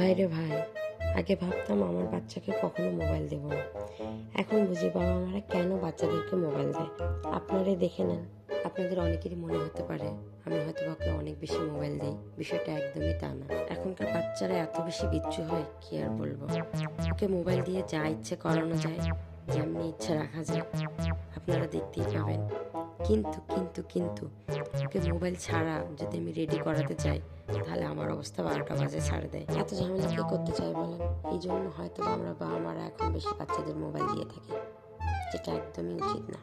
ভাই রে ভাই, আগে ভাবতাম আমার বাচ্চাকে কখনো মোবাইল দেব না। এখন বুঝি বাবা মারা কেন বাচ্চাদেরকে মোবাইল দেয়। আপনারাই দেখে নেন। আপনাদের অনেকেরই মনে হতে পারে আমি হয়তো ওকে অনেক বেশি মোবাইল দিই। বিষয়টা একদমই তা না। এখনকার বাচ্চারা এত বেশি বিচ্ছু হয়, কি আর বলবো। ওকে মোবাইল দিয়ে যা ইচ্ছে করানো যায়, যেমনি ইচ্ছে রাখা যায়, আপনারা দেখতেই পাবেন। কিন্তু কিন্তু কিন্তু ওকে মোবাইল ছাড়া যদি আমি রেডি করাতে চাই, তাহলে আমার অবস্থা 12টা বাজে ছাড়ে দেয়। এত ঝামেলা কে করতে চাই বলেন? এই জন্য হয়তো আমরা বাবা মারা এখন বেশি বাচ্চাদের মোবাইল দিয়ে থাকি, যেটা একদমই উচিত না।